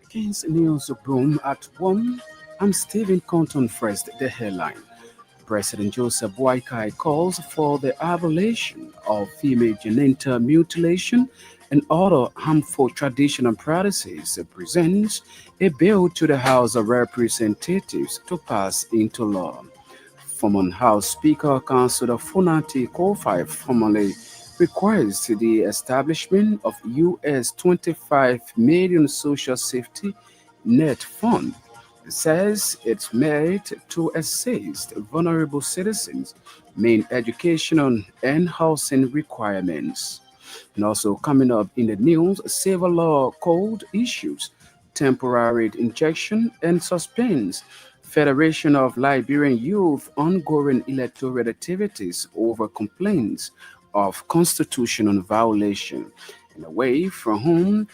King's News Broom at 1. I'm Stephen Compton first, the headline. President Joseph Boakai calls for the abolition of female genital mutilation and other harmful traditional practices. Presents a bill to the House of Representatives to pass into law. Former House Speaker Councillor Funati Kofi formally requires the establishment of US 25 million social safety net fund. It says it's made to assist vulnerable citizens meet education and housing requirements. And also coming up in the news, civil law code issues, temporary injection and suspends Federation of Liberian Youth ongoing electoral activities over complaints of constitutional violation. And away from home,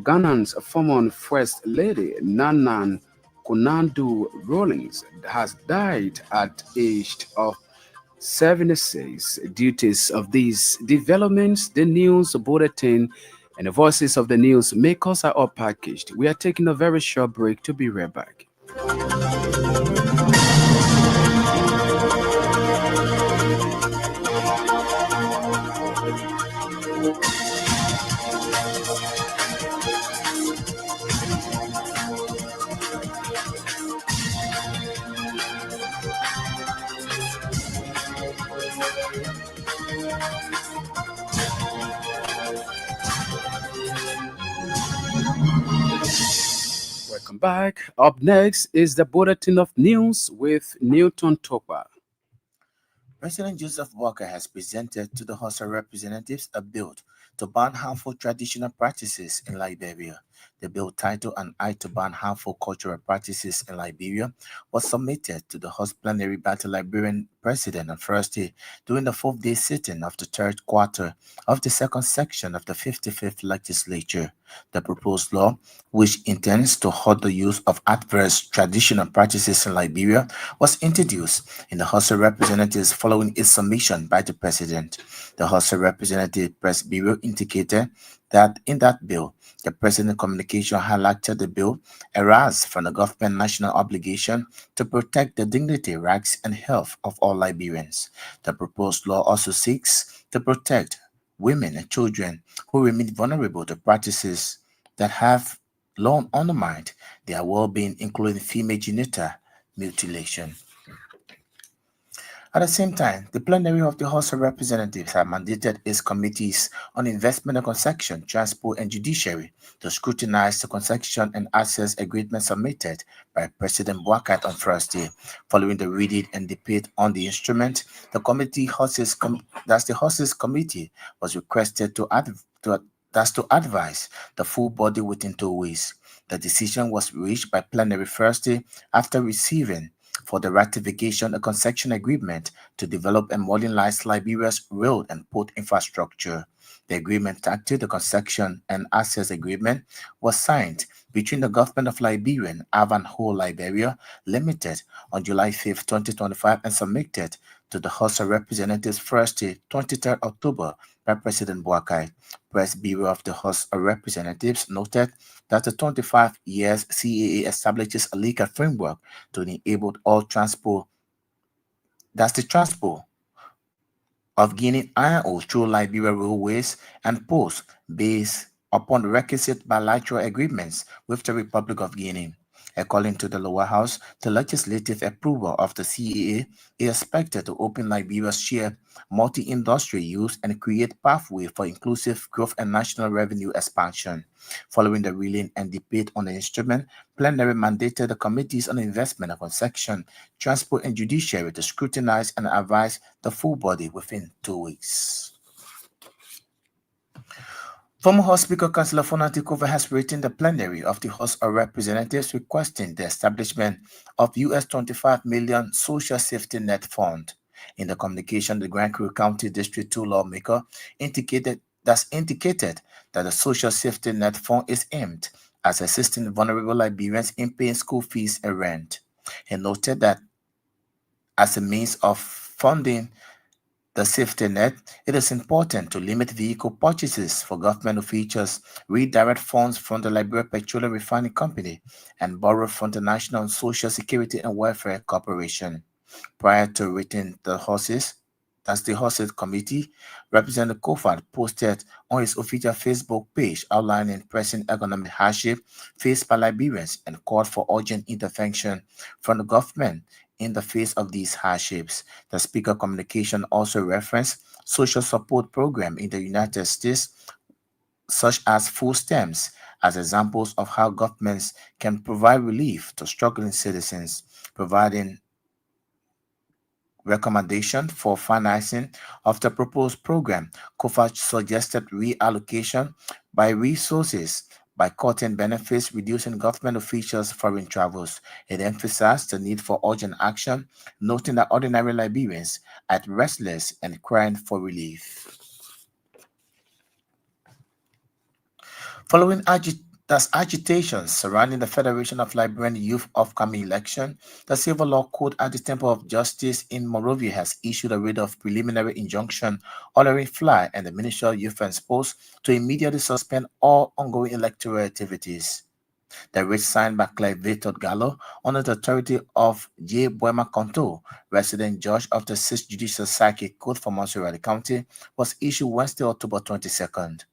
Ghana's former First Lady Nanan Konadu Rawlings has died at age of 76. Duties of these developments, the news bulletin, and the voices of the news makers are all packaged. We are taking a very short break to be right back. Welcome back. Up next is the Bulletin of News with Newton Topa. President Joseph Walker has presented to the House of Representatives a bill to ban harmful traditional practices in Liberia. The bill, titled An Act to Ban Harmful Cultural Practices in Liberia, was submitted to the House plenary by the Liberian President on Thursday during the fourth-day sitting of the third quarter of the second section of the 55th legislature. The proposed law, which intends to halt the use of adverse traditional practices in Liberia, was introduced in the House of Representatives following its submission by the President. The House of Representatives Press Bureau indicated that in that bill, the President's communication highlighted the bill arises from the government's national obligation to protect the dignity, rights, and health of all Liberians. The proposed law also seeks to protect women and children who remain vulnerable to practices that have long undermined their well-being, including female genital mutilation. At the same time, the plenary of the House of Representatives have mandated its committees on investment and concession, transport, and judiciary to scrutinize the concession and access agreement submitted by President Boakai on Thursday. Following the reading and debate on the instrument, the House's committee was requested to advise the full body within 2 weeks. The decision was reached by plenary Thursday after receiving for the ratification a concession agreement to develop and modernize Liberia's rail and port infrastructure. The agreement, titled the Concession and Access Agreement, was signed between the government of Liberia and Avanho Liberia Limited on July 5, 2025 and submitted to the House of Representatives Thursday, 23 October by President Boakai. Press Bureau of the House of Representatives noted that the 25 years CAA establishes a legal framework to enable all transport, that's the transport of Guinea iron ore through Liberia railways and ports based upon the requisite bilateral agreements with the Republic of Guinea. According to the lower house, the legislative approval of the CAA is expected to open Liberia's share multi-industry use and create pathway for inclusive growth and national revenue expansion. Following the reading and debate on the instrument, plenary mandated the committees on investment and concession, transport, and judiciary to scrutinize and advise the full body within 2 weeks. Former House Speaker Councillor Funati Kofi has written the plenary of the House of Representatives requesting the establishment of US 25 million Social Safety Net Fund. In the communication, the Grand Crew County District 2 lawmaker indicated that the Social Safety Net Fund is aimed at assisting vulnerable Liberians in paying school fees and rent. He noted that As a means of funding the safety net, it is important to limit vehicle purchases for government officials, redirect funds from the Liberia Petroleum Refining Company, and borrow from the National Social Security and Welfare Corporation. Prior to reading the horses, that's the horses committee, Representative Kofod posted on his official Facebook page outlining pressing economic hardship faced by Liberians and called for urgent intervention from the government in the face of these hardships. The speaker communication also referenced social support program in the United States, such as food stamps, as examples of how governments can provide relief to struggling citizens, providing recommendation for financing of the proposed program. Kovac suggested reallocation by resources by cutting benefits, reducing government officials' foreign travels. It emphasized the need for urgent action, noting that ordinary Liberians are restless and crying for relief. Following agitations surrounding the Federation of Liberian Youth upcoming election, the Civil Law Court at the Temple of Justice in Monrovia has issued a writ of preliminary injunction ordering FLY and the Ministry of Youth and Sports to immediately suspend all ongoing electoral activities. The writ signed by Claire Victor Gallo under the authority of J. Buema Conto, resident judge of the 6th Judicial Circuit Court for Montserrat County, was issued Wednesday, October 22nd.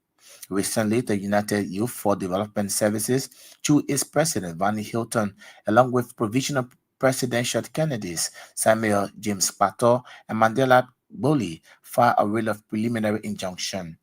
Recently, the United Youth for Development Services, through its president, Vanny Hilton, along with provisional presidential candidates Samuel James Pato and Mandela Boli, filed a writ of preliminary injunction.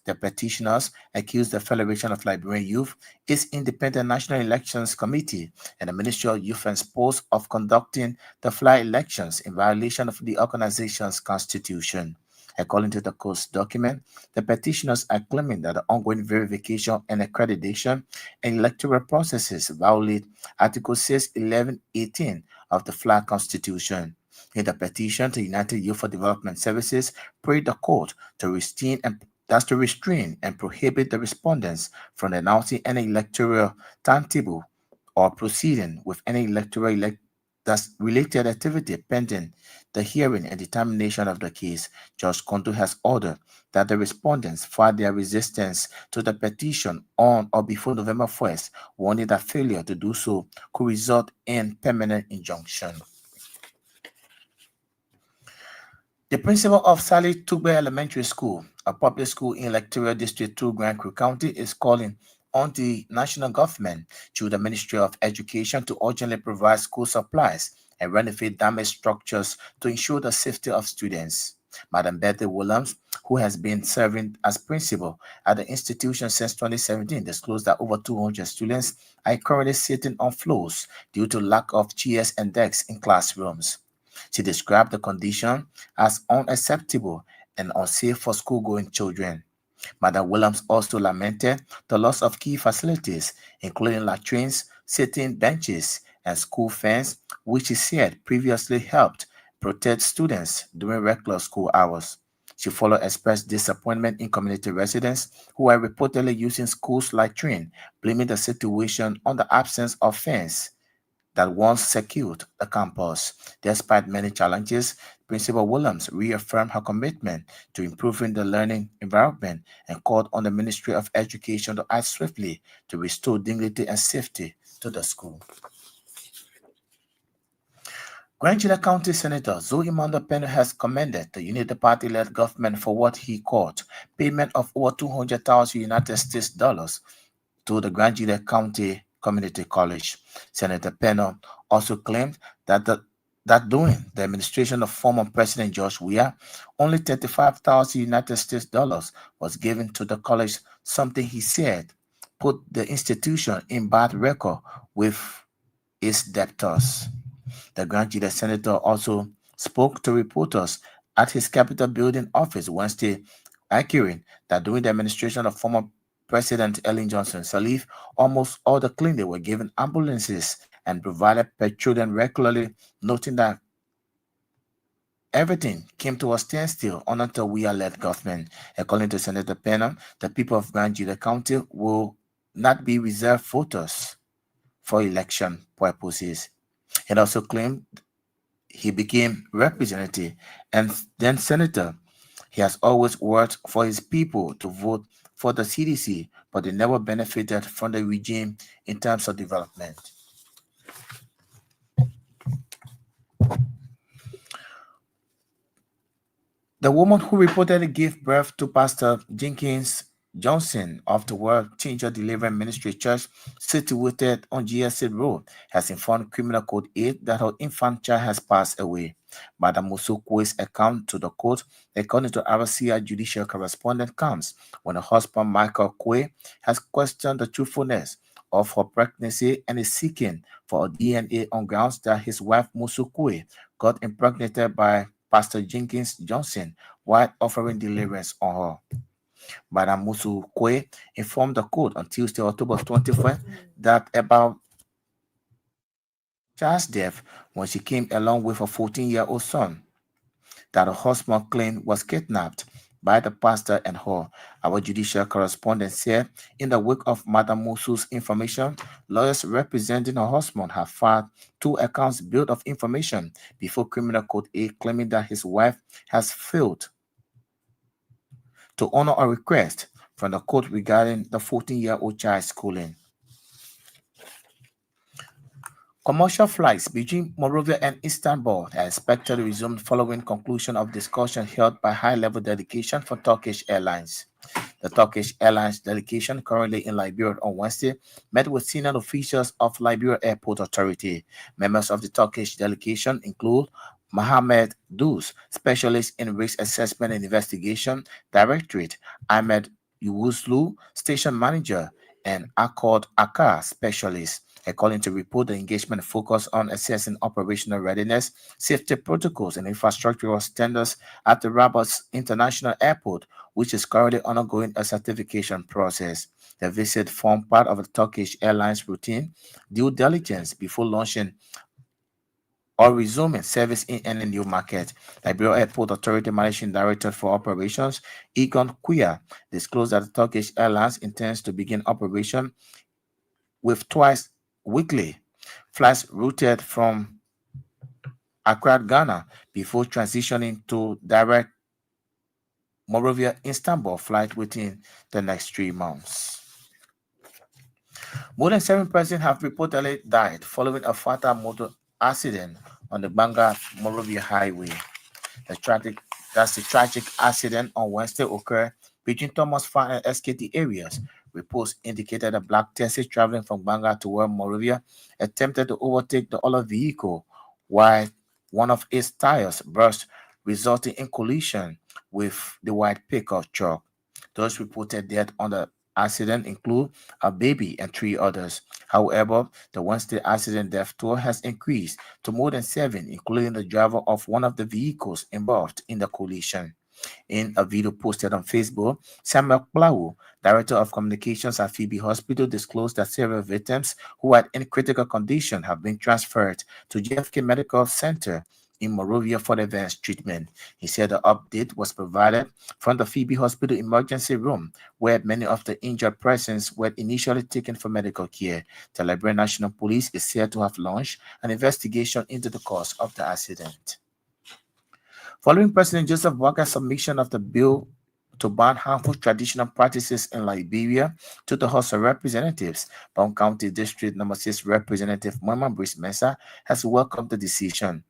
The petitioners accused the Federation of Liberian Youth, its Independent National Elections Committee, and the Ministry of Youth and Sports of conducting the FLY elections in violation of the organization's constitution. According to the court's document, the petitioners are claiming that the ongoing verification and accreditation and electoral processes violate Article 6, 11, 18 of the FLY Constitution. In the petition, the United Youth for Development Services prayed the court to restrain and prohibit the respondents from announcing any electoral timetable or proceeding with any that's related activity pending the hearing and determination of the case. Judge Konto has ordered that the respondents file their resistance to the petition on or before November 1st, warning that failure to do so could result in permanent injunction. The principal of Sally Tugbe Elementary School, a public school in Electoral District 2, Grand Creek County, is calling on the national government through the Ministry of Education to urgently provide school supplies and renovate damaged structures to ensure the safety of students. Madam Betty Williams, who has been serving as principal at the institution since 2017, disclosed that over 200 students are currently sitting on floors due to lack of chairs and desks in classrooms. She described the condition as unacceptable and unsafe for school-going children. Madam Williams also lamented the loss of key facilities, including latrines, sitting benches, and school fence, which she said previously helped protect students during regular school hours. She further expressed disappointment in community residents who are reportedly using schools latrine, blaming the situation on the absence of fence that once secured the campus. Despite many challenges, Principal Williams reaffirmed her commitment to improving the learning environment and called on the Ministry of Education to act swiftly to restore dignity and safety to the school. Grand Judah County Senator Zoe Mondo Pena has commended the Unity Party-led government for what he called payment of over 200,000 United States dollars to the Grand Judah County Community College. Senator Pena also claimed that during the administration of former President George Weah, only 35,000 United States dollars was given to the college, something he said put the institution in bad record with its debtors. The Grand Judah Senator also spoke to reporters at his Capitol Building office Wednesday, arguing that during the administration of former President Ellen Johnson Sirleaf, almost all the clinics were given ambulances and provided per children regularly, noting that everything came to a standstill until we are led government. According to Senator Pena, the people of Grand Judah County will not be reserved voters for election purposes. It also claimed he became representative and then senator. He has always worked for his people to vote for the CDC, but they never benefited from the regime in terms of development. The woman who reportedly gave birth to Pastor Jenkins Johnson of the World Changer Deliverance Ministry Church situated on GSA Road has informed Criminal Code 8 that her infant child has passed away. Madam Musukwe's account to the court, according to RCI judicial correspondent, comes when her husband Michael Kwe has questioned the truthfulness of her pregnancy and is seeking for a DNA on grounds that his wife Musukwe got impregnated by Pastor Jenkins Johnson while offering deliverance on her. Madam Musu Kwe informed the court on Tuesday, October 24th, that about child's death when she came along with a 14-year-old son that her husband claimed was kidnapped by the pastor and her. Our judicial correspondent said in the wake of Madam Musu's information, lawyers representing her husband have filed 2 accounts built of information before Criminal Code 8 claiming that his wife has failed to honor a request from the court regarding the 14-year-old child's schooling. Commercial flights between Monrovia and Istanbul are expected to resume following conclusion of discussion held by high-level delegation for Turkish Airlines. The Turkish Airlines delegation currently in Liberia on Wednesday met with senior officials of Liberia Airport Authority. Members of the Turkish delegation include Mohamed Dus, specialist in risk assessment and investigation directorate, Ahmed Yuslu, station manager, and Accord Akar, specialist. According to report, the engagement focused on assessing operational readiness, safety protocols, and infrastructural standards at the Rabat International Airport, which is currently undergoing a certification process. The visit formed part of the Turkish Airlines routine due diligence before launching or resuming service in any new market. Liberia Airport Authority Managing Director for Operations, Egon Kuya, disclosed that the Turkish Airlines intends to begin operation with twice weekly flights routed from Accra, Ghana, before transitioning to direct Monrovia Istanbul flight within the next 3 months. More than 7 persons have reportedly died following a fatal motor accident on the Banga Monrovia Highway. The tragic accident on Wednesday occurred between Thomas Farm and SKT areas. Reports indicated a black taxi traveling from Banga toward Monrovia attempted to overtake the other vehicle while one of its tires burst, resulting in collision with the white pickup truck. Those reported death on the accident include a baby and 3 others. However, the Wednesday accident death toll has increased to more than 7, including the driver of one of the vehicles involved in the collision. In a video posted on Facebook, Samuel Plau, Director of Communications at Phoebe Hospital, disclosed that several victims who are in critical condition have been transferred to JFK Medical Center in Monrovia for advanced treatment. He said the update was provided from the Phoebe Hospital emergency room, where many of the injured persons were initially taken for medical care. The Liberian National Police is said to have launched an investigation into the cause of the accident. Following President Joseph Boaká's submission of the bill to ban harmful traditional practices in Liberia to the House of Representatives, Brown County District No. 6 Representative Mama Brice Mensah has welcomed the decision.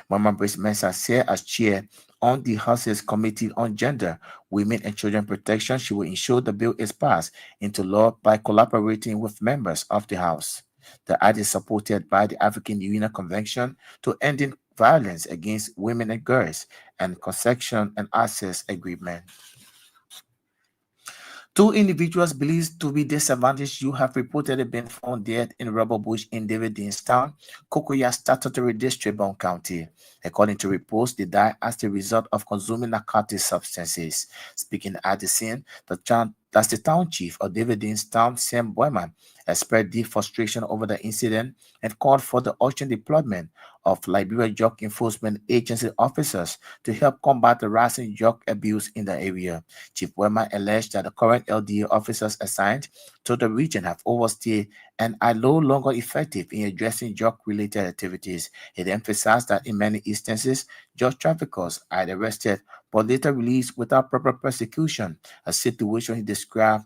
Mama Brice Mensah said as chair on the House's Committee on Gender, Women and Children Protection, she will ensure the bill is passed into law by collaborating with members of the House. The act is supported by the African Union Convention to Ending Violence Against Women and Girls and Conception and Access Agreement. 2 individuals believed to be disadvantaged youth have reportedly been found dead in rubber bush in David Deanstown, Kokoya Statutory District, Brown County. According to reports, they died as the result of consuming narcotic substances. Speaking at the scene, the That's the town chief of David's town, Sam Boyman, expressed deep frustration over the incident and called for the urgent deployment of Liberia Drug Enforcement Agency officers to help combat the rising drug abuse in the area. Chief Boyman alleged that the current LDA officers assigned to the region have overstayed and are no longer effective in addressing drug-related activities. It emphasized that in many instances, drug traffickers are arrested but later released without proper prosecution, a situation he described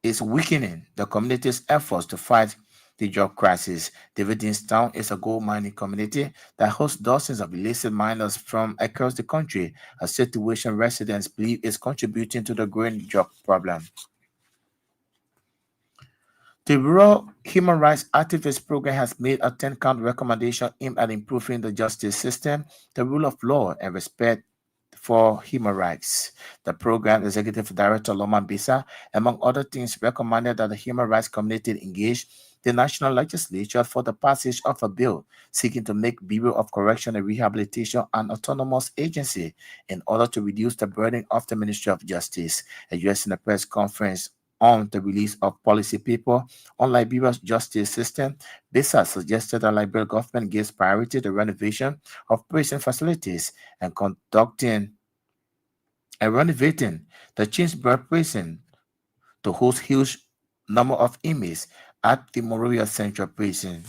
is weakening the community's efforts to fight the drug crisis. Town is a gold mining community that hosts dozens of illicit miners from across the country, a situation residents believe is contributing to the growing drug problem. The Rural Human Rights Activist Program has made a 10-count recommendation aimed at improving the justice system, the rule of law, and respect for human rights. The program executive director Loman Bisa, among other things, recommended that the human rights community engage the national legislature for the passage of a bill seeking to make Bureau of Correction and Rehabilitation an autonomous agency in order to reduce the burden of the Ministry of Justice. Addressing a press conference on the release of policy paper on Liberia's justice system, Bisa suggested that Liberian government gives priority to the renovation of prison facilities and conducting and renovating the Chinsburg prison to host huge number of inmates at the Morovia Central Prison.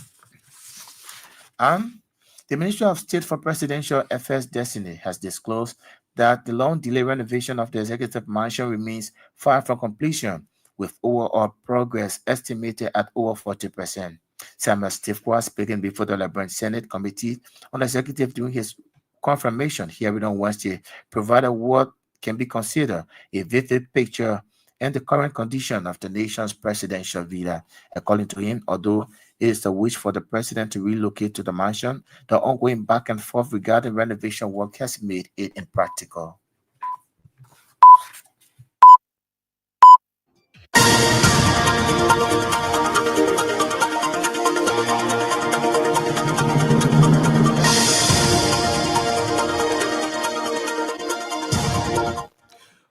And the Ministry of State for Presidential Affairs Destiny has disclosed that the long delayed renovation of the executive mansion remains far from completion, with overall progress estimated at over 40%. Samuel Stifwa, speaking before the Liberian Senate Committee on Executive during his confirmation hearing on Wednesday, provided what can be considered a vivid picture and the current condition of the nation's presidential villa. According to him, although it is the wish for the president to relocate to the mansion, the ongoing back and forth regarding renovation work has made it impractical.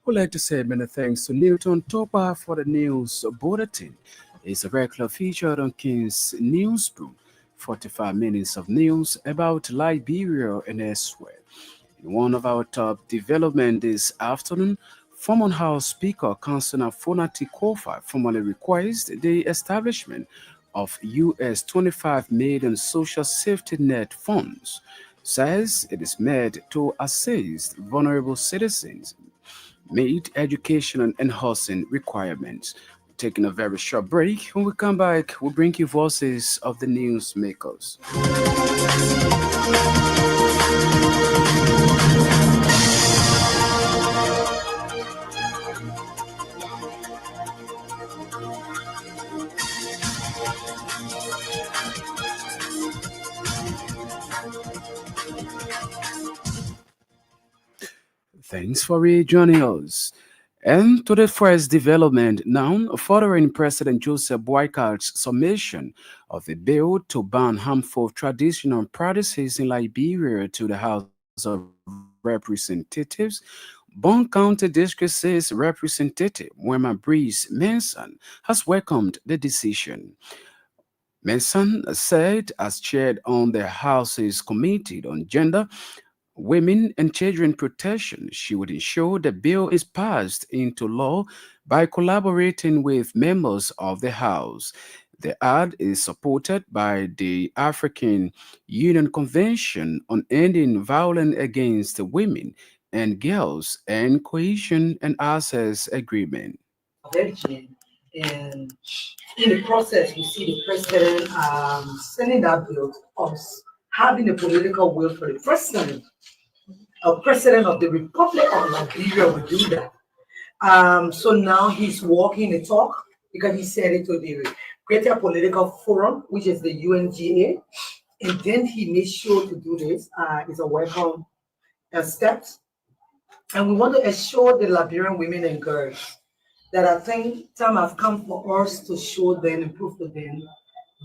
We'd like to say many thanks to Newton Topa for the news bulletin. It's a regular feature on King's Newsroom. 45 minutes of news about Liberia and elsewhere. In one of our top developments this afternoon, former House Speaker Councillor Fonati Kofa formally requested the establishment of US 25 million social safety net funds, says it is made to assist vulnerable citizens meet education and housing requirements. We're taking a very short break. When we come back, we'll bring you voices of the newsmakers. Thanks for rejoining us. And to the first development now, following President Joseph Boykart's submission of a bill to ban harmful traditional practices in Liberia to the House of Representatives, Bon County District 6 Representative Wema Breeze Manson has welcomed the decision. Manson said, as chaired on the House's Committee on Gender, Women and Children Protection, she would ensure the bill is passed into law by collaborating with members of the House. The ad is supported by the African Union Convention on Ending Violence Against Women and Girls and Cohesion and Access Agreement. Origin. And in the process, we see the president sending that bill to us, having a political will for the president. A president of the Republic of Liberia will do that. So now he's walking the talk because he said it to the Greater Political Forum, which is the UNGA, and then he made sure to do this. It's a welcome step, and we want to assure the Liberian women and girls that I think time has come for us to show them and prove to them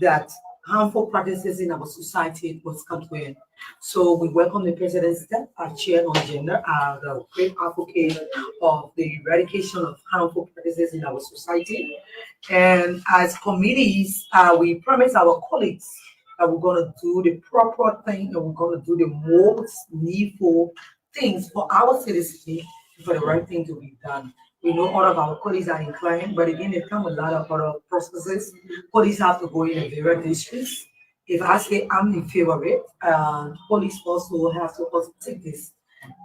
that harmful practices in our society must come to an end. So we welcome the President's step, our chair on gender, the great advocate of the eradication of harmful practices in our society. And as committees, we promise our colleagues that we're going to do the proper thing and we're going to do the most needful things for our citizens for the right thing to be done. We know all of our colleagues are inclined, but again, there come a lot of other processes. Police have to go in the various districts. If I say I'm in favor of it, police also have to also take this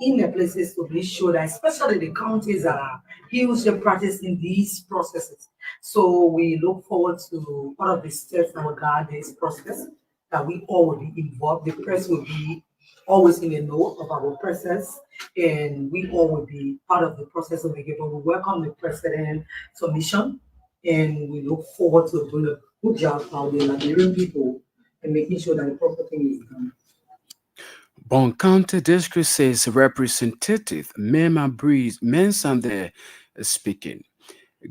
in the places to be sure that, especially the counties that are hugely practicing these processes. So we look forward to all of the steps that will guide this process, that we all will be involved. The press will be always in the know of our process, and we all will be part of the process of the game. But we welcome the president submission, and we look forward to doing a good job for the Liberian people and making sure that the proper thing is done. Bon County District says Representative Mema Breeze Mensande speaking.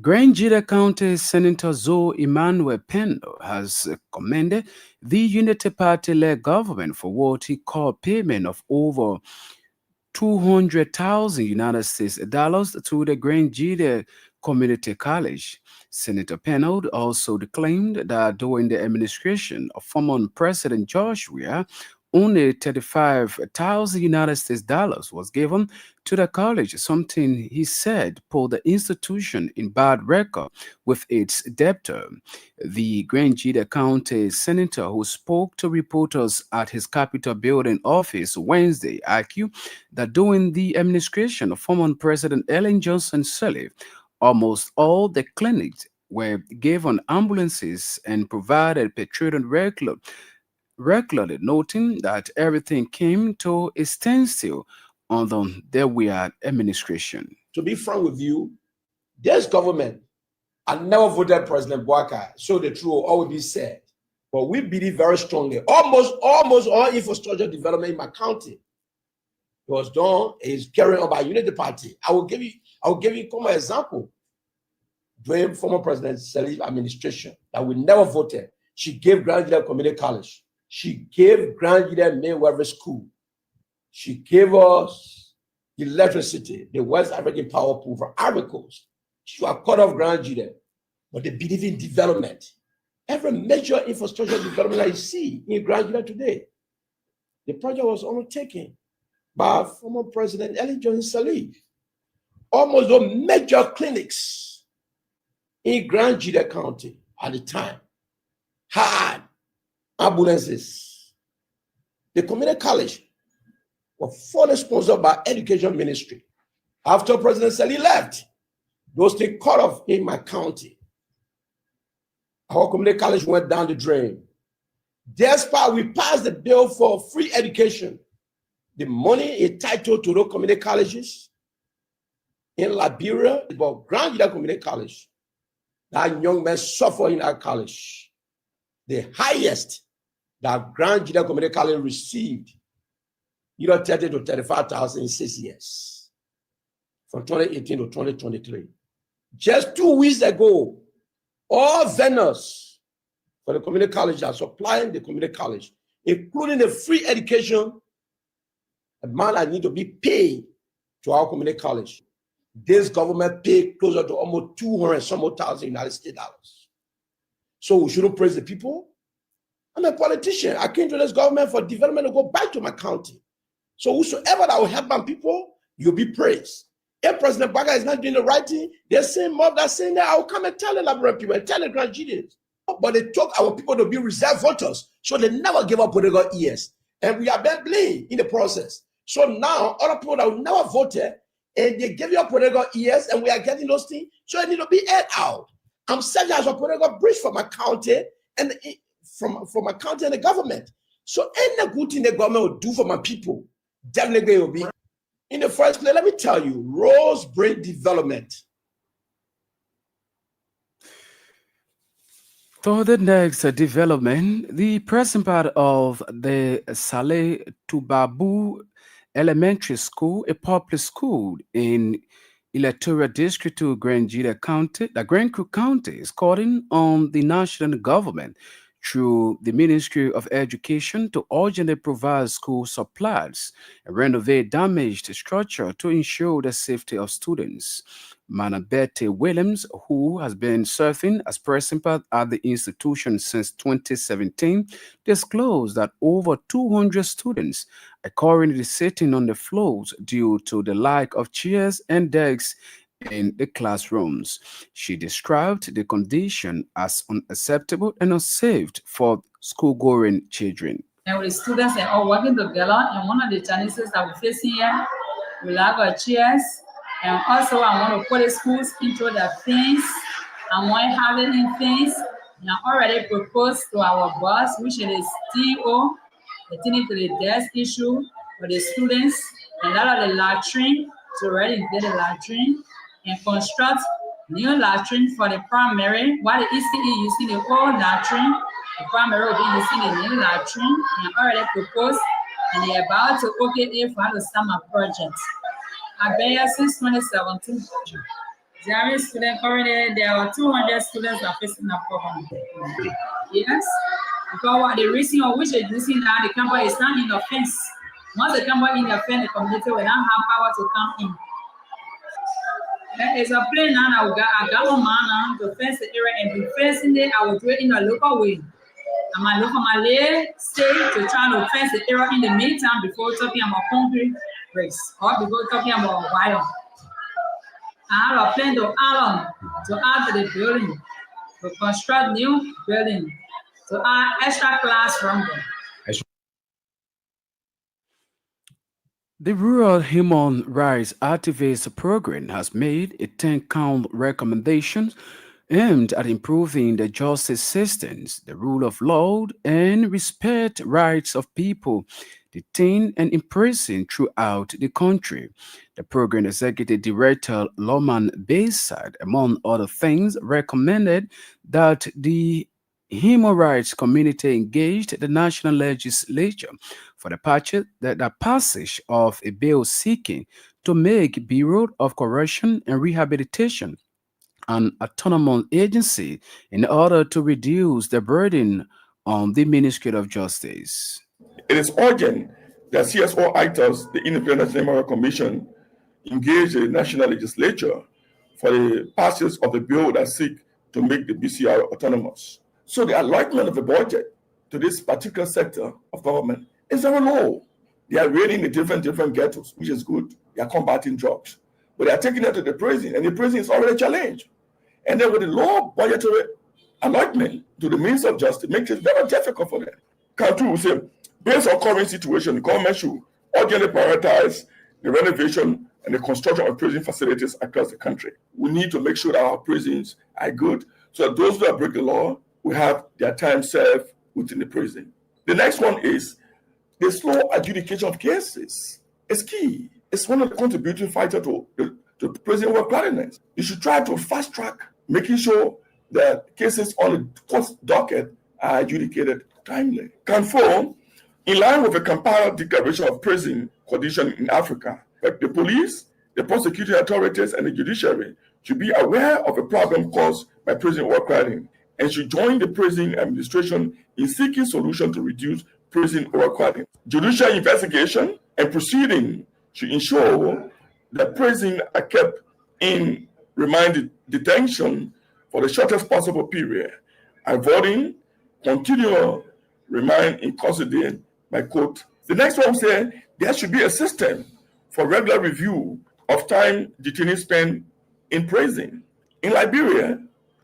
Grand Jita County Senator Zoe Emmanuel Pendo has commended the Unity Party-led government for what he called payment of over 200,000 United States dollars to the Grand Jita Community College. Senator Pennell also claimed that during the administration of former President George Weah, only 35,000 United States dollars was given to the college, something he said put the institution in bad record with its debtor. The Grand Jita County senator who spoke to reporters at his Capitol building office Wednesday argued that during the administration of former President Ellen Johnson Sirleaf, almost all the clinics were given ambulances and provided petroleum regularly, noting that everything came to a standstill under the Weah administration. To be frank with you, this government, I never voted President Boakai, so the truth will always be said. But we believe very strongly. Almost all infrastructure development in my county was done is carried on by Unity Party. I will give you a common example. During former President Sirleaf's administration, that we never voted, she gave Grand Jita Community College. She gave Grand Jita Mayweather School. She gave us electricity, the West African power pool for Ivory Coast. She was cut off Grand Jita, but they believe in development. Every major infrastructure development that you see in Grand Jita today, the project was undertaken by former President Ellen Johnson Sirleaf. Almost all major clinics in Grand Jita County at the time had ambulances. The community college was fully sponsored by Education Ministry. After President Sirleaf left, those things cut off in my county. Our community college went down the drain. Despite we passed the bill for free education, the money is titled to those community colleges in Liberia, but Grand Jita Community College, that young men suffer in that college. The highest that Grand Jita Community College received, 30 to 35,000 in 6 years, from 2018 to 2023. Just 2 weeks ago, all vendors for the community college are supplying the community college, including the free education amount that need to be paid to our community college. This government paid closer to almost 200 some odd thousand United States dollars. So we shouldn't praise the people. I'm a politician. I came to this government for development to go back to my county. So whosoever that will help my people, you'll be praised. If President Baga is not doing the right thing, they're saying mob that's saying that I will come and tell the Liberian people and tell the Grand Jitians. But they took our people to be reserve voters, so they never give up political ears. And we are being blamed in the process. So now, other people that will never voted, and they give you a political ears, and we are getting those things, so it need to be aired out. I'm serving as a political bridge for my county and from my county and the government. So any good thing the government will do for my people, definitely will be. In the first place, let me tell you, roads bring development. For the next development, the present part of the Saleh Tubabu Elementary School, a public school in electoral district to Grand Jita County, the Grand Crook County, is calling on the national government through the Ministry of Education to urgently provide school supplies and renovate damaged structure to ensure the safety of students. Mana Betty Williams, who has been serving as principal at the institution since 2017, disclosed that over 200 students are currently sitting on the floors due to the lack of chairs and desks in the classrooms. She described the condition as unacceptable and unsafe for school-going children. And with the students and all working together, and one of the challenges that we're facing here, we lack of chairs, and also I want to put the schools into the fence. I want having in fence, and I already proposed to our boss, which is DO, attending to the desk issue for the students, and that of the latrine, to already get the latrine, and construct new latrine for the primary, while the ECE using the old latrine, the primary will be using the new latrine, and already proposed, and they're about to okay it for the summer project. I've been here since 2017. There is student currently, there are 200 students that are facing a problem. Yes, because what the reason of which they're using now, the campus is not in the fence. Once the campus in the fence, the community will not have power to come in. It's a plan now. I got a man to fence the area and be fencing it. I will do it in a local way. I'm look for my leg state to try to fence the area in the meantime before talking about concrete bricks or before talking about wire. I have a plan to add to the building, to construct new building, to add extra classroom. The Rural Human Rights Activist Program has made a 10-count recommendation aimed at improving the justice systems, the rule of law, and respect rights of people detained and imprisoned throughout the country. The program executive director Loman Bayside, among other things, recommended that the human rights community engaged the national legislature for the passage of a bill seeking to make Bureau of Correction and Rehabilitation an autonomous agency in order to reduce the burden on the Ministry of Justice. It is urgent that CSO actors, the Independent National Commission, engage the national legislature for the passage of the bill that seek to make the BCR autonomous. So the allotment of the budget to this particular sector of government is very low. They are raiding the different ghettos, which is good. They are combating drugs. But they are taking it to the prison, and the prison is already challenged. And then with the low budgetary allotment to the Minister of Justice, makes it very difficult for them. Country will say, based on current situation, the government should urgently prioritize the renovation and the construction of prison facilities across the country. We need to make sure that our prisons are good, so that those that break the law will have their time served within the prison. The next one is the slow adjudication of cases. It's key. It's one of the contributing factors to prison work cleanliness. You should try to fast track, making sure that cases on the court docket are adjudicated timely. Conform, in line with the Kampala Declaration of Prison Condition in Africa, that the police, the prosecuting authorities, and the judiciary should be aware of the problem caused by prison overcrowding and should join the prison administration in seeking solutions to reduce prison overcrowding. Judicial investigation and proceeding should ensure that prisoners are kept in remand detention for the shortest possible period, avoiding continual remand in custody by court. The next one says there should be a system for regular review of time detainees spend in prison. In Liberia,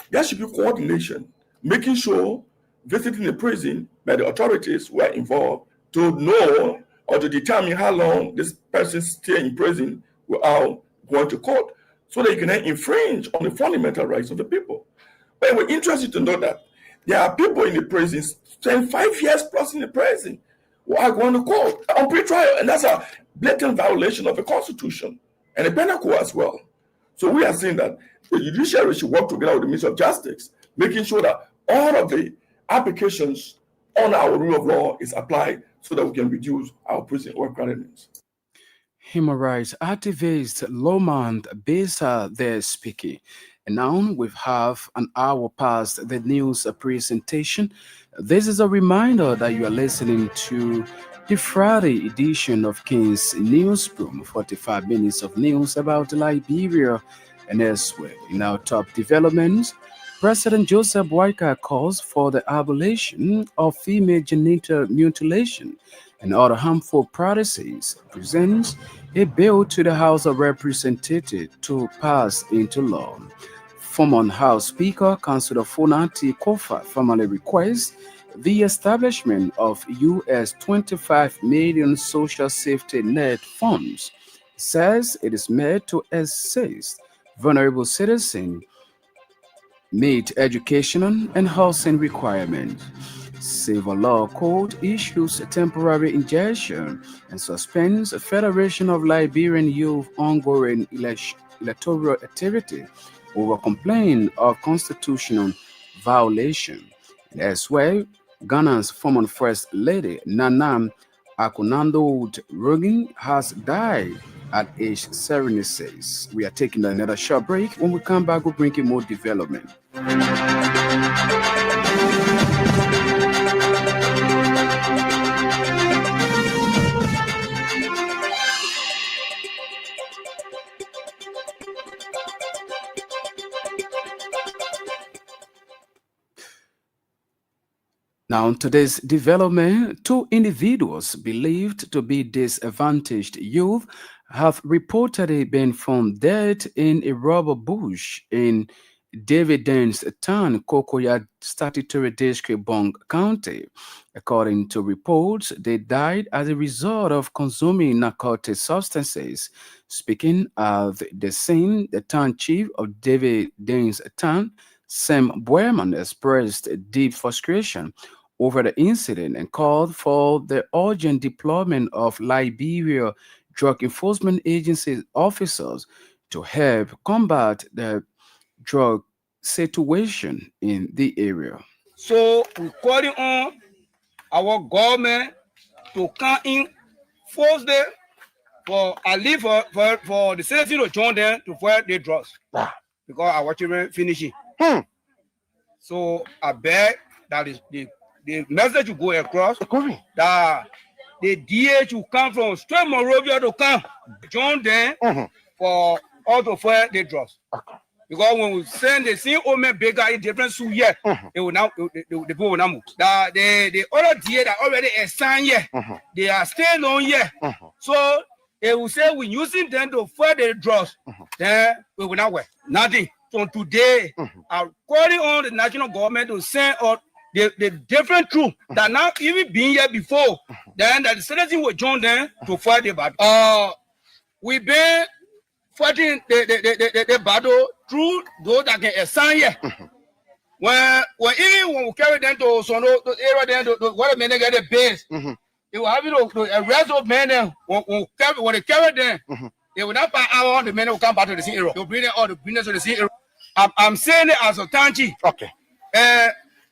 there should be coordination, making sure visiting the prison by the authorities who are involved to know or to determine how long this person stay in prison without going to court, so that you can then infringe on the fundamental rights of the people. But we're interested to know that there are people in the prison spend 5 years plus in the prison who are going to court on pre-trial, and that's a blatant violation of the Constitution and the penal code as well. So we are saying that the judiciary should work together with the Ministry of Justice, making sure that all of the applications on our rule of law is applied so that we can reduce our prison overcrowdedness. Human rights activist Lomand Besa there speaking. And now we have an hour past the news presentation. This is a reminder that you are listening to the Friday edition of King's Newsroom, 45 minutes of news about Liberia and elsewhere. In our top developments, President Joseph Boakai calls for the abolition of female genital mutilation and other harmful practices, presents a bill to the House of Representatives to pass into law. Former House Speaker Councillor Funati Kofa formally requests the establishment of US 25 million social safety net funds. Says it is made to assist vulnerable citizens meet educational and housing requirements. Civil Law Court issues a temporary injunction and suspends a Federation of Liberian Youth ongoing electoral activity over complaint of constitutional violation. And elsewhere, Ghana's former First Lady Nana Akufo-Addo Rugin has died at age 76. We are taking another short break. When we come back, we'll bring you more development. Now, today's development, two individuals believed to be disadvantaged youth have reportedly been found dead in a rubber bush in Dividends Town, Kokoya Statutory District, Bong County. According to reports, they died as a result of consuming narcotic substances. Speaking of the scene, the town chief of Dividends Town, Sam Boerman, expressed deep frustration over the incident and called for the urgent deployment of Liberia Drug Enforcement Agency officers to help combat the drug situation in the area. So we're calling on our government to come in forcefully for a leave for the citizens to join them to fight the drugs. Because our children finishing. So I beg that is the message to go across that the DH will come from straight Monrovia to come join them for all to fight the drugs. Because when we send the same old man bigger in different suit here, it will now the people will not move. The other DA that already assigned here, they are staying on here. So they will say we're using them to fight the drugs. Then we will not work. Nothing. From today, I'm calling on the national government to send out the different troops that not even been here before. Then that the citizens will join them to fight the battle. We've been fighting the battle through those that can assign here. When we carry them to some area, then to what men get the base, they will have to arrest those men. When they carry them, they will not buy our the men will come back to the same area. They'll bring all the business to the same area. I'm saying it as a tanchi. Okay.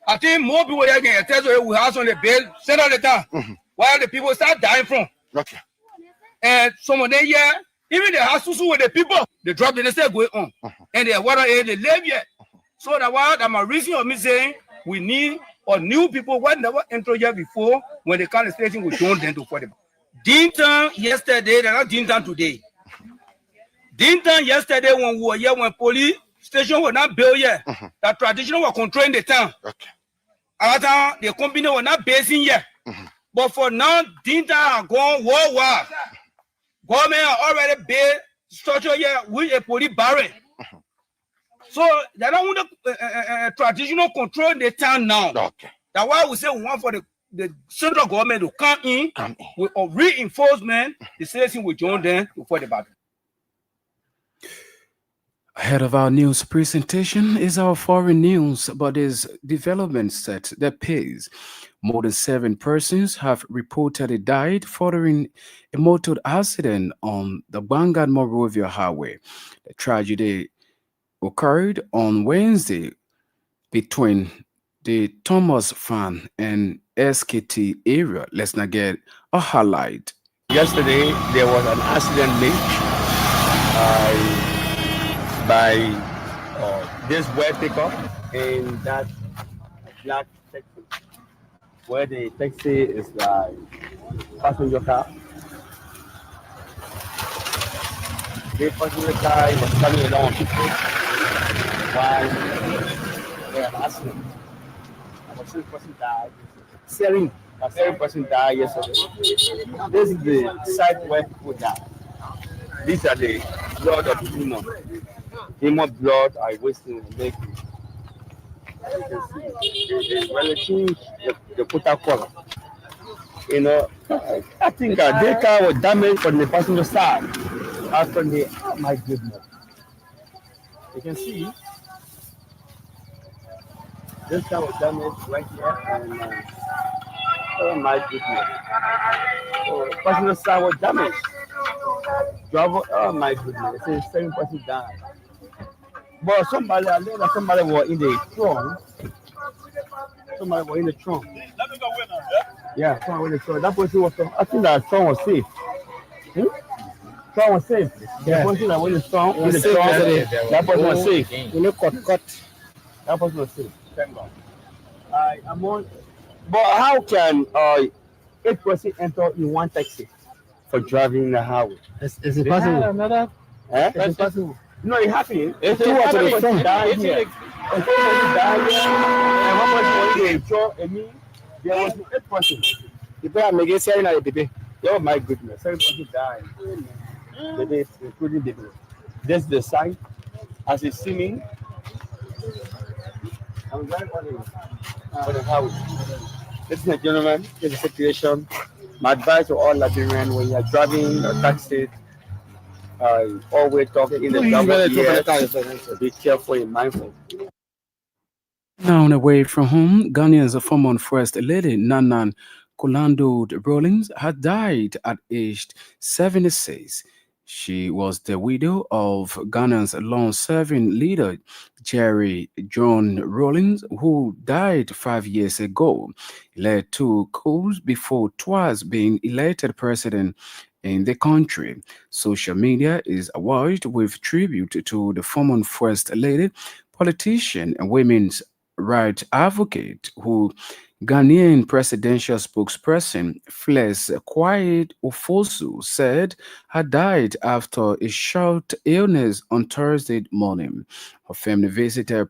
I think more people here can attest to it. We have on the base, center of the town, while the people start dying from. Okay. And some of them here, even they have susu with the people, the drug business still going on. And they water they live yet. So that's my reason of me saying we need new people who never entered here before when the kind of station we join them to fight them. Dinton yesterday, they're not Dinton today. Dinton yesterday when we were here, when police station was not built yet, that traditional was controlling the town. Okay. At that time, the company was not based in here. But for now, Dinton has gone worldwide. Government already built structure here with a police barrack. So they don't want the traditional control the town now. Okay. That's why we say we want for the central government to come in with a reinforcement. The citizens will join them to fight the battle. Ahead of our news presentation is our foreign news, but there's development set that pace. More than 7 persons have reportedly died following a motor accident on the Bangad-Monrovia Highway. The tragedy occurred on Wednesday between the Thomas Fan and SKT area. Let's not get a highlight. Yesterday, there was an accident made by this white pickup and that black taxi. Where the taxi is like passenger car. The passenger car was coming along while they had accident. About 7 person died. A 7 person died yesterday. This is the site where people die. These are the blood of the human. Human blood are wasting in the lake. As you can see, when they change the quota color, you know, I think their car was damaged on the passenger side. As from the, oh my goodness. You can see this car was damaged right here, and oh my goodness. So passenger side was damaged. Driver, oh my goodness. It says 7 person died. But somebody, I know that somebody was in the trunk. Somebody was in the trunk. Yeah, someone in the trunk. That person was, I think that trunk was safe. Hmm? Trunk was safe. The person that was in the trunk, that person was safe. You know, cut. That person was safe. Thank God. I'm on. But how can 8 person enter in one taxi for driving in the highway? Is it possible? Another? Is it possible? No, it happened. It's two or three person died here. And 2 person died here. And 1 person was in the trunk. And me, there was 8 person. People are making saying that baby. Oh my goodness, 7 person died. Baby, including baby. This is the sign. As you see me, I'm driving for the house. Ladies and gentlemen, this is the situation. My advice to all Liberians when you're driving a taxi, always talk in the driver ear. Be careful and mindful. Now away from home, Ghanaian's former First Lady Nanan Kulando Rawlings had died at age 76. She was the widow of Ghana's long-serving leader Jerry John Rawlings, who died 5 years ago. He led 2 coups before twice being elected president in the country. Social media is awash with tribute to the former First Lady, politician, and women's rights advocate who Ghanaian presidential spokesperson Fles Quiet Ofosu said had died after a short illness on Thursday morning. Her family visited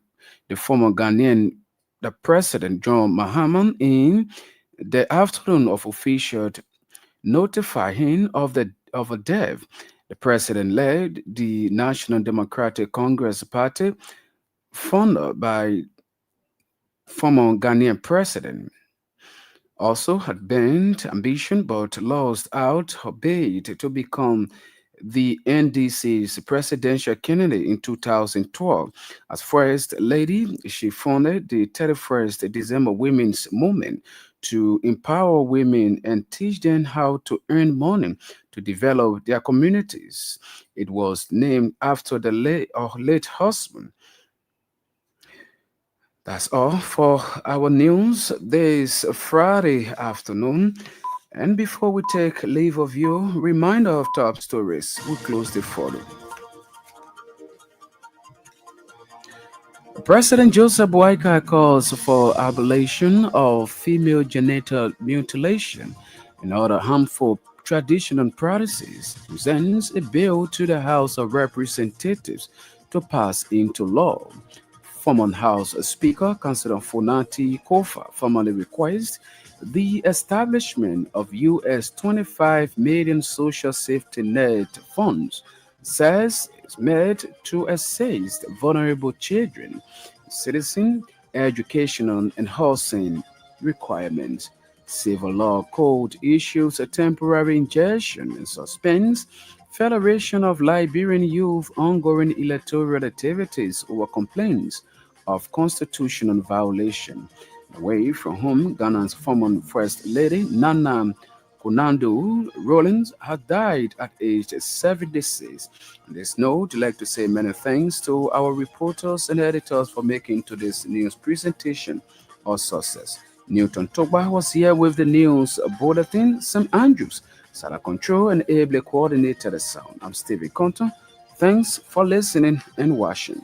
the former Ghanaian the President John Mahama in the afternoon of official notifying of a death. The president led the National Democratic Congress Party, founded by former Ghanaian president, also had burnt ambition but lost out her bid to become the NDC's presidential candidate in 2012. As First Lady, she founded the 31st December Women's Movement to empower women and teach them how to earn money to develop their communities. It was named after her late husband. That's all for our news this Friday afternoon. And before we take leave of you, reminder of top stories. We close the photo. President Joseph Boakai calls for abolition of female genital mutilation and other harmful traditional practices. Presents a bill to the House of Representatives to pass into law. Former House Speaker Councillor Fonati Kofa formally requests the establishment of US 25 million social safety net funds, says it's made to assist vulnerable children, citizen educational and housing requirements. Civil Law Code issues a temporary injunction and suspends Federation of Liberian Youth ongoing electoral activities over complaints of constitutional violation. Away from home, Ghana's former First Lady Nana Konando Rawlings had died at age 76. On this note, I'd like to say many thanks to our reporters and editors for making today's news presentation a success. Newton Togba was here with the news bulletin. Sam Andrews, Sala Control, and ably coordinated the sound. I'm Stevie Conton. Thanks for listening and watching.